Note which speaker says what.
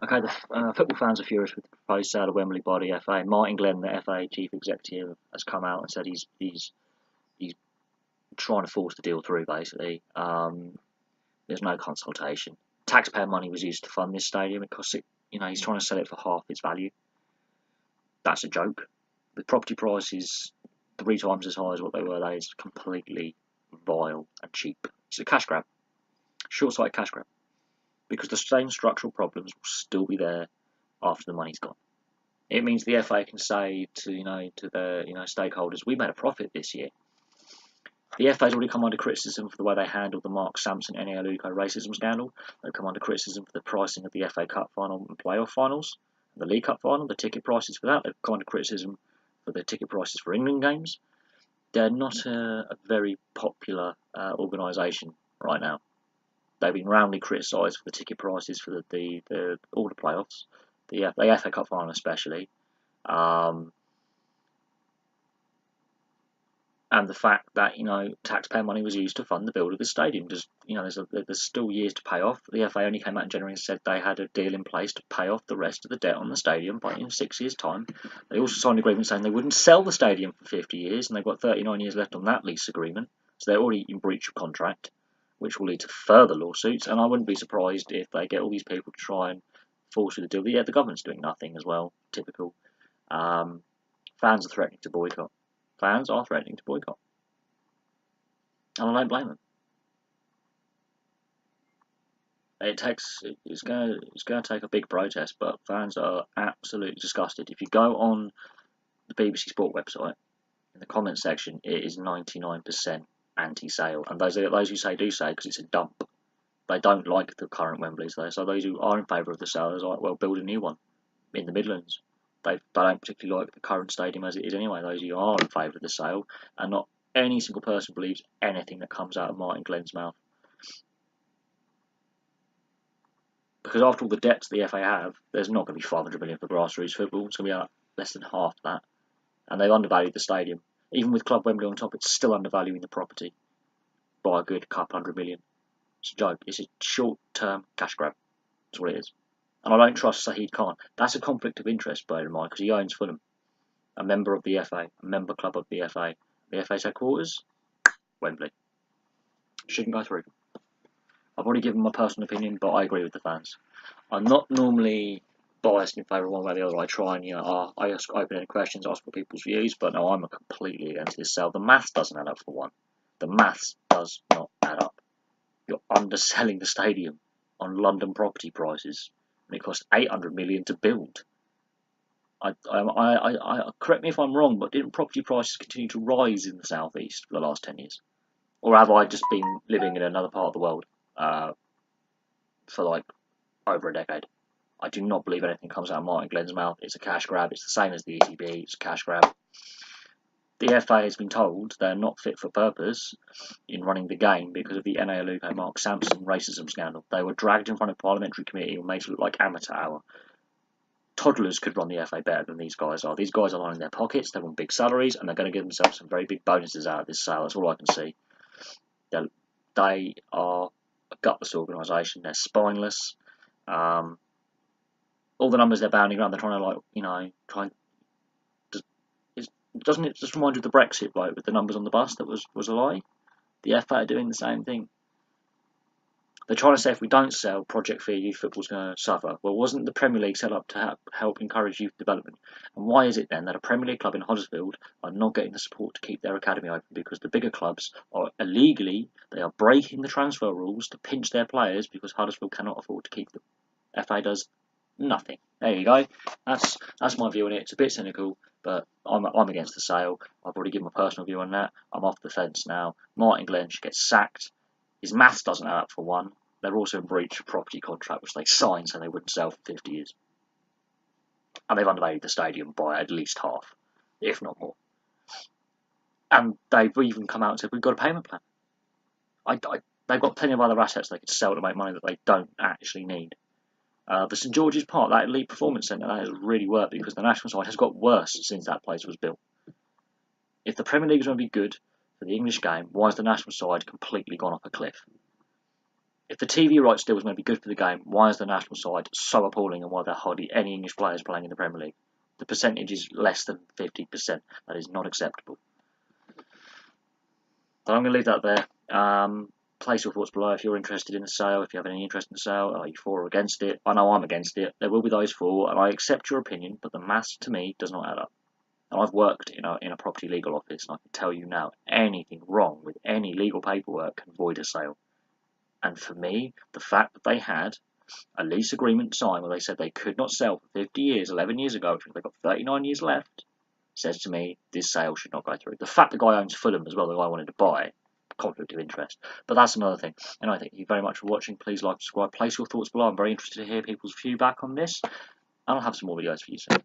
Speaker 1: Okay, the football fans are furious with the proposed sale of Wembley by the FA. Martin Glenn, the FA chief executive, has come out and said he's trying to force the deal through. Basically, there's no consultation. Taxpayer money was used to fund this stadium. It costs it. He's trying to sell it for half its value. That's a joke. The property prices 3 times as high as what they were. That is completely vile and cheap. It's a cash grab, short-sighted cash grab, because the same structural problems will still be there after the money's gone. It means the FA can say to their stakeholders, we made a profit this year. The FA's already come under criticism for the way they handled the Mark Sampson Enioluco racism scandal. They've come under criticism for the pricing of the FA Cup final and playoff finals, the League Cup final, the ticket prices for that. They've come under criticism for the ticket prices for England games. They're not a very popular organisation right now. They've been roundly criticised for the ticket prices for all the playoffs, the FA Cup final especially, and the fact that taxpayer money was used to fund the build of the stadium. There's still years to pay off. The FA only came out in January and said they had a deal in place to pay off the rest of the debt on the stadium in 6 years' time. They also signed an agreement saying they wouldn't sell the stadium for 50 years, and they've got 39 years left on that lease agreement. So they're already in breach of contract, which will lead to further lawsuits. And I wouldn't be surprised if they get all these people to try and force through the deal. But yeah, the government's doing nothing as well. Typical. Fans are threatening to boycott. Fans are threatening to boycott, and I don't blame them. It's going to take a big protest, but fans are absolutely disgusted. If you go on the BBC Sport website, in the comments section, it is 99% anti-sale, and those who say do say because it's a dump. They don't like the current Wembley, so those who are in favour of the sale are like, well, build a new one in the Midlands. They don't particularly like the current stadium as it is anyway. Those who are in favour of the sale, and not any single person believes anything that comes out of Martin Glenn's mouth. Because after all the debts the FA have, there's not going to be 500 million for grassroots football. It's going to be less than half that. And they've undervalued the stadium. Even with Club Wembley on top, it's still undervaluing the property by a good couple hundred million. It's a joke. It's a short-term cash grab. That's what it is. And I don't trust Saeed Khan. That's a conflict of interest, bear in mind, because he owns Fulham, a member of the FA, a member club of the FA. The FA's headquarters, Wembley. Shouldn't go through. I've already given my personal opinion, but I agree with the fans. I'm not normally biased in favour of one way or the other. I try and, I ask open-ended questions, ask for people's views, but no, I'm completely against this sale. The maths doesn't add up for one. The maths does not add up. You're underselling the stadium on London property prices, and it cost 800 million to build. Correct me if I'm wrong, but didn't property prices continue to rise in the southeast for the last 10 years? Or have I just been living in another part of the world for like over a decade? I do not believe anything comes out of Martin Glenn's mouth. It's a cash grab. It's the same as the ECB. It's a cash grab. The FA has been told they're not fit for purpose in running the game because of the Enioluco Mark Sampson racism scandal. They were dragged in front of Parliamentary Committee and made to look like amateur hour. Toddlers could run the FA better than these guys are. These guys are lining their pockets, they're on big salaries, and they're going to give themselves some very big bonuses out of this sale. That's all I can see. They are a gutless organisation. They're spineless. All the numbers they're bounding around, they're trying to doesn't it just remind you of the Brexit bloke with the numbers on the bus that was a lie? The FA are doing the same thing. They're trying to say if we don't sell, Project Fear youth football's going to suffer. Well, wasn't the Premier League set up to help encourage youth development? And why is it then that a Premier League club in Huddersfield are not getting the support to keep their academy open? Because the bigger clubs are illegally, they are breaking the transfer rules to pinch their players because Huddersfield cannot afford to keep them. FA does nothing. There you go. That's my view on it. It's a bit cynical, but I'm against the sale. I've already given my personal view on that. I'm off the fence now. Martin Glenn should get sacked. His maths doesn't add up for one. They're also in breach of property contract, which they signed so they wouldn't sell for 50 years. And they've undervalued the stadium by at least half, if not more. And they've even come out and said, we've got a payment plan. They've got plenty of other assets they could sell to make money that they don't actually need. The St George's Park, that elite performance centre, that has really worked because the national side has got worse since that place was built. If the Premier League is going to be good for the English game, why has the national side completely gone off a cliff? If the TV rights deal was going to be good for the game, why is the national side so appalling, and why there are hardly any English players playing in the Premier League? The percentage is less than 50%. That is not acceptable. So I'm going to leave that there. Place your thoughts below if you're interested in the sale, if you have any interest in the sale, are you for or against it? I know I'm against it. There will be those for, and I accept your opinion, but the maths to me does not add up. And I've worked in a property legal office, and I can tell you now, anything wrong with any legal paperwork can void a sale. And for me, the fact that they had a lease agreement signed where they said they could not sell for 50 years, 11 years ago, which they've got 39 years left, says to me this sale should not go through. The fact the guy owns Fulham as well, the guy wanted to buy, conflict of interest. But that's another thing. Anyway, thank you very much for watching. Please like, subscribe, place your thoughts below. I'm very interested to hear people's feedback on this. And I'll have some more videos for you soon.